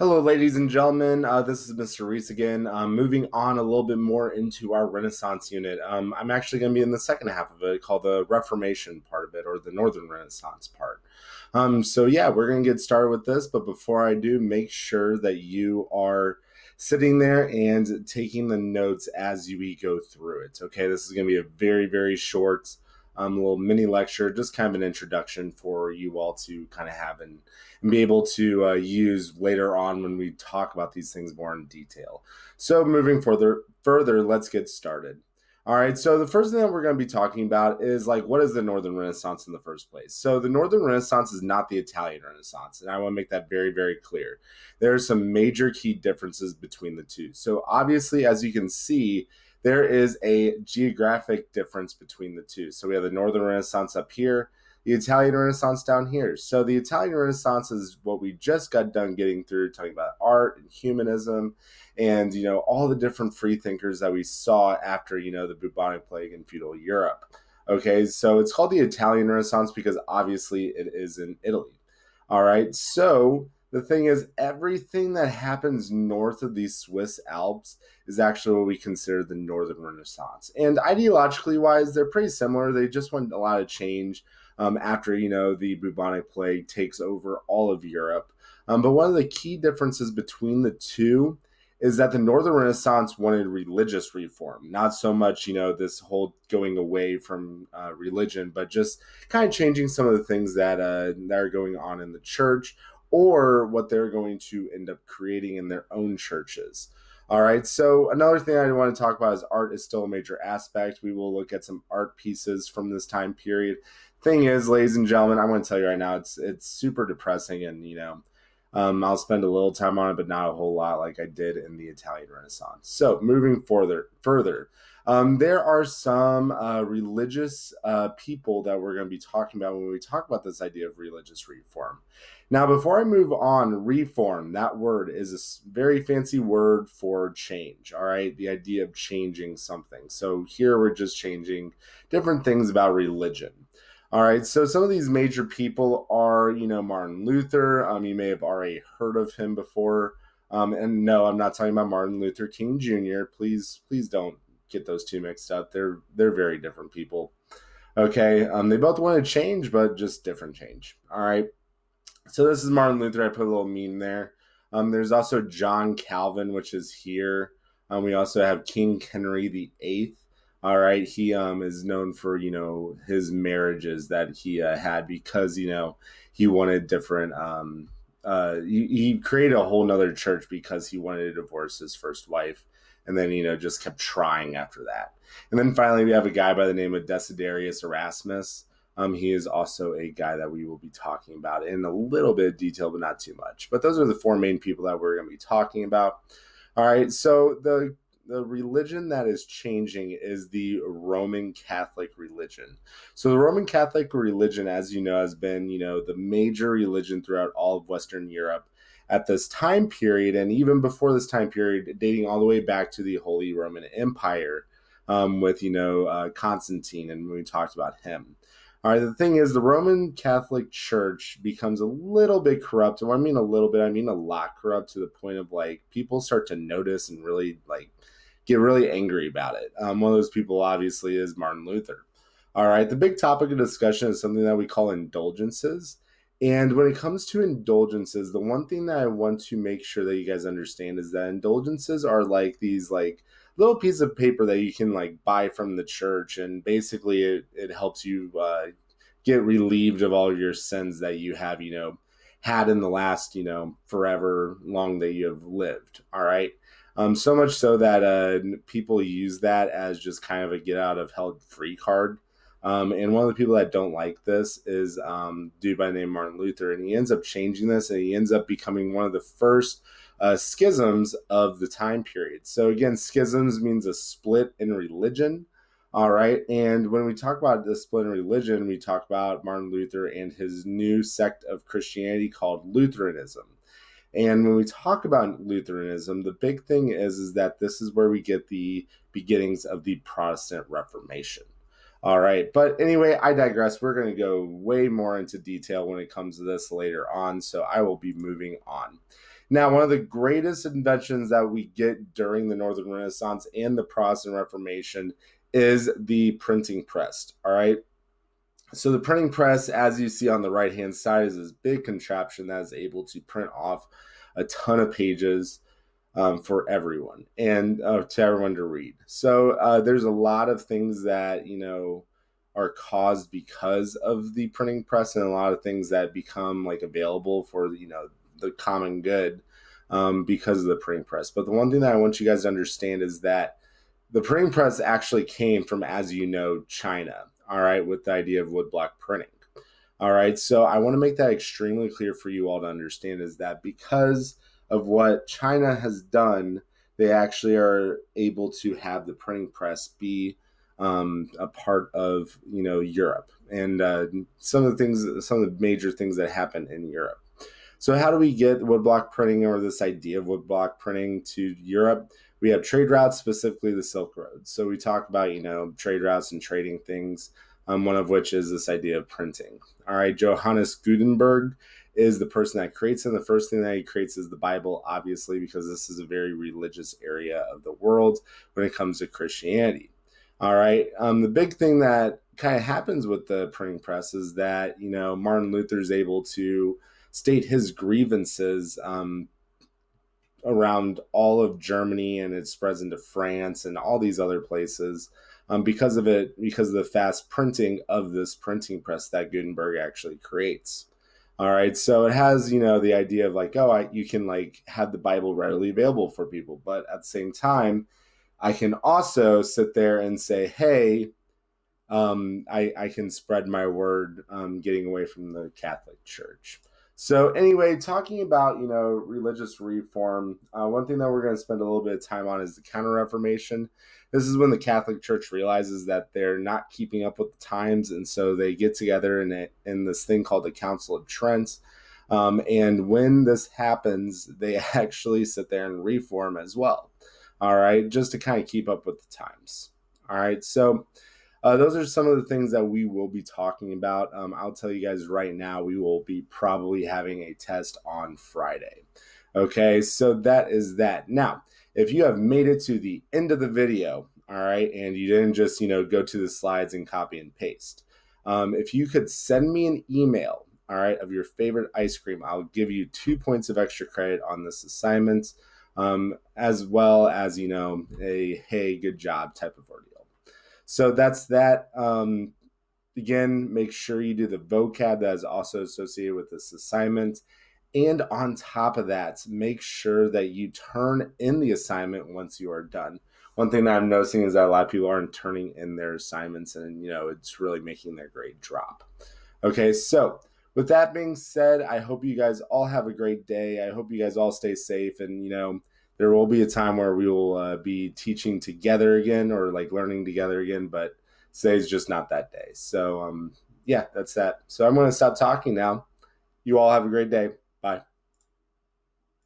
Hello, ladies and gentlemen. This is Mr. Reese again. Moving on a little bit more into our Renaissance unit. I'm actually going to be in the second half of it called the Reformation part of it, or the Northern Renaissance part. So we're going to get started with this. But before I do, make sure that you are sitting there and taking the notes as we go through it. Okay, this is going to be a very, very short little mini lecture, just kind of an introduction for you all to kind of have and be able to use later on when we talk about these things more in detail. So moving further, let's get started. All right, so the first thing that we're going to be talking about is like, what is the Northern Renaissance in the first place? So the Northern Renaissance is not the Italian Renaissance, and I want to make that very, very clear. There are some major key differences between the two. So obviously, as you can see, there is a geographic difference between the two. So we have the Northern Renaissance up here, the Italian Renaissance down here. So the Italian Renaissance is what we just got done getting through, talking about art and humanism and, all the different free thinkers that we saw after, the bubonic plague in feudal Europe. Okay, so it's called the Italian Renaissance because obviously it is in Italy. All right, so the thing is, everything that happens north of these Swiss Alps is actually what we consider the Northern Renaissance. And ideologically wise, they're pretty similar. They just want a lot of change after, the bubonic plague takes over all of Europe. But one of the key differences between the two is that the Northern Renaissance wanted religious reform, not so much, this whole going away from religion, but just kind of changing some of the things that are going on in the church or what they're going to end up creating in their own churches. All right, so another thing I want to talk about is art is still a major aspect. We will look at some art pieces from this time period. Thing is, ladies and gentlemen, I'm going to tell you right now, it's super depressing, and I'll spend a little time on it, but not a whole lot like I did in the Italian Renaissance. So moving further, there are some religious people that we're going to be talking about when we talk about this idea of religious reform. Now, before I move on, reform, that word is a very fancy word for change, all right? The idea of changing something. So here we're just changing different things about religion. All right, so some of these major people are, Martin Luther. You may have already heard of him before. And no, I'm not talking about Martin Luther King Jr. Please don't get those two mixed up. They're very different people. Okay, they both want to change, but just different change. All right, so this is Martin Luther. I put a little meme there. There's also John Calvin, which is here. We also have King Henry VIII. All right, he is known for his marriages that he had because he wanted different. He created a whole nother church because he wanted to divorce his first wife, and then just kept trying after that. And then finally, we have a guy by the name of Desiderius Erasmus. He is also a guy that we will be talking about in a little bit of detail, but not too much. But those are the four main people that we're going to be talking about. All right, so the religion that is changing is the Roman Catholic religion. So the Roman Catholic religion, as you know, has been, the major religion throughout all of Western Europe at this time period, and even before this time period, dating all the way back to the Holy Roman Empire with, Constantine, and we talked about him. All right, the thing is, the Roman Catholic Church becomes a little bit corrupt. And when I mean a little bit, I mean a lot corrupt to the point of people start to notice and really get really angry about it. One of those people obviously is Martin Luther. All right, the big topic of discussion is something that we call indulgences. And when it comes to indulgences, the one thing that I want to make sure that you guys understand is that indulgences are these little piece of paper that you can buy from the church, and basically it helps you get relieved of all your sins that you have had in the last forever long that you have lived. All right, so much so that people use that as just kind of a get out of hell free card. And one of the people that don't like this is dude by the name Martin Luther, and he ends up changing this, and he ends up becoming one of the first schisms of the time period. So again, schisms means a split in religion. All right, and when we talk about the split in religion, we talk about Martin Luther and his new sect of Christianity called Lutheranism. And when we talk about Lutheranism, the big thing is that this is where we get the beginnings of the Protestant Reformation. All right, but anyway, I digress. We're going to go way more into detail when it comes to this later on, so I will be moving on. Now, one of the greatest inventions that we get during the Northern Renaissance and the Protestant Reformation is the printing press. All right. So the printing press, as you see on the right hand side, is this big contraption that is able to print off a ton of pages for everyone and to everyone to read. So there's a lot of things that are caused because of the printing press, and a lot of things that become like available for the common good because of the printing press. But the one thing that I want you guys to understand is that the printing press actually came from, as you know, China. All right, with the idea of woodblock printing. All right, so I want to make that extremely clear for you all to understand is that because of what China has done, they actually are able to have the printing press be a part of Europe and some of the major things that happen in Europe. So how do we get woodblock printing or this idea of woodblock printing to Europe? We have trade routes, specifically the Silk Road. So we talk about trade routes and trading things. One of which is this idea of printing. All right, Johannes Gutenberg is the person that creates it. And the first thing that he creates is the Bible, obviously, because this is a very religious area of the world when it comes to Christianity. All right, the big thing that kind of happens with the printing press is that Martin Luther is able to state his grievances around all of Germany, and it spreads into France and all these other places because of the fast printing of this printing press that Gutenberg actually creates. All right, so it has the idea of like, you can like have the Bible readily available for people, but at the same time, I can also sit there and say, hey, I can spread my word, getting away from the Catholic Church. So anyway, talking about religious reform, one thing that we're going to spend a little bit of time on is the Counter-Reformation. This is when the Catholic Church realizes that they're not keeping up with the times, and so they get together in this thing called the Council of Trent. And when this happens, they actually sit there and reform as well. All right, just to kind of keep up with the times. All right, so those are some of the things that we will be talking about. I'll tell you guys right now, we will be probably having a test on Friday. Okay, so that is that. Now, if you have made it to the end of the video, all right, and you didn't just, go to the slides and copy and paste, if you could send me an email, all right, of your favorite ice cream, I'll give you 2 points of extra credit on this assignment, as well as, a hey, good job type of ordeal. So that's that. Again, make sure you do the vocab that is also associated with this assignment. And on top of that, make sure that you turn in the assignment once you are done. One thing that I'm noticing is that a lot of people aren't turning in their assignments, and it's really making their grade drop. Okay, so with that being said, I hope you guys all have a great day. I hope you guys all stay safe, and there will be a time where we will be teaching together again or like learning together again, but today's just not that day. So yeah, that's that. So I'm going to stop talking now. You all have a great day. Bye.